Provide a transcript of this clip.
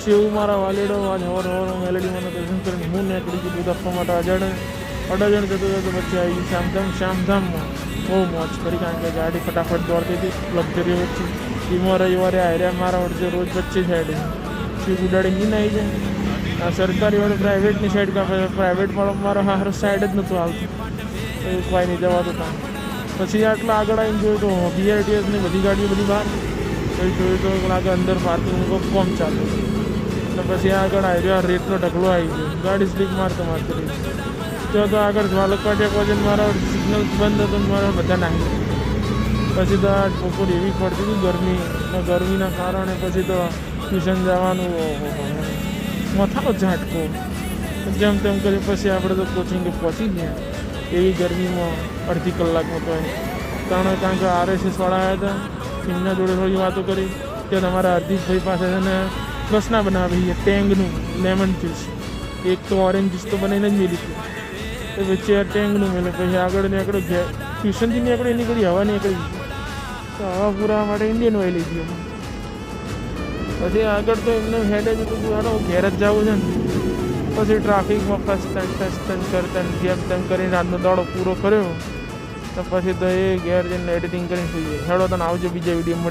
એવું મારા વાલીડો આજ હવાર મેલેડી મને દર્શન કરીને હું નીકળી ગયું દૂધ આપવા માટે અડાજણ જતો પછી આવી ગયું શ્યામધામમાં બહુ મોજ કરી, કારણ કે ગાડી ફટાફટ દોડતી હતી લક્ઝરી વચ્ચે. ધીમો રવિવારે આર્યા મારા વચ્ચે રોજ વચ્ચે સાઈડ સ્વીપ ઉડાડી નહીં આવી જાય. આ સરકારી વાળું પ્રાઇવેટની સાઈડ કાપે, પ્રાઇવેટ વાળો મારો હારો સાઈડ જ નહોતું આવતું, એવું કોઈ નહીં જવાતું ત્યાં. પછી આટલા આગળ આવીને જોયું તો BRTSની બધી ગાડીઓ બધી બહાર, પછી જોયું તો લાગે અંદર પાર્કિંગ કોમ ચાલુ. અને પછી આગળ આવ્યો રેતનો ઢગલો આવી ગયો, ગાડી સ્લીપ મારતો રહી. તો આગળ વાલક પાટિયા પહોંચીને મારા સિગ્નલ બંધ હતું, મારા બધા નાખી. પછી તો આ બપોર એવી પડતી હતી ગરમીના કારણે પછી તો ટ્યુશન જવાનું મથાનો ઝાટકો. જેમ તેમ કરી પછી આપણે તો કોચિંગે પહોંચી ગયા. એવી ગરમીમાં અડધી કલાકમાં તો કારણ કે RSSવાળા આવ્યા હતા, એમના જોડે થોડી વાતો કરી. ત્યાં તમારા હરદીપભાઈ પાસે છે ને રસના બનાવી ટેંગનું લેમન જ્યુસ, એક તો ઓરેન્જ જ્યુસ તો બનાવીને જ મેલી હતી, તો વચ્ચે આ ટેંગનું મેળે. પછી આગળ નીકળ્યો ટ્યુશનથી નીકળી હવા નીકળી, તો હવા પૂરા માટે ઇન્ડિયન ઓઇલ લઈ ગયો. પછી આગળ તો એમને હેડે જ હતું હારો ઘેર જ જવું છે ને. પછી ટ્રાફિકમાં ફસ્ટન કરતા જેમ તેમ કરીને આજનો દાડો પૂરો કર્યો. તો પછી તો એ ઘેર જઈને એડિટિંગ કરીને સુઈ જાય. હેડો તને આવજો બીજા વિડીયો મળી.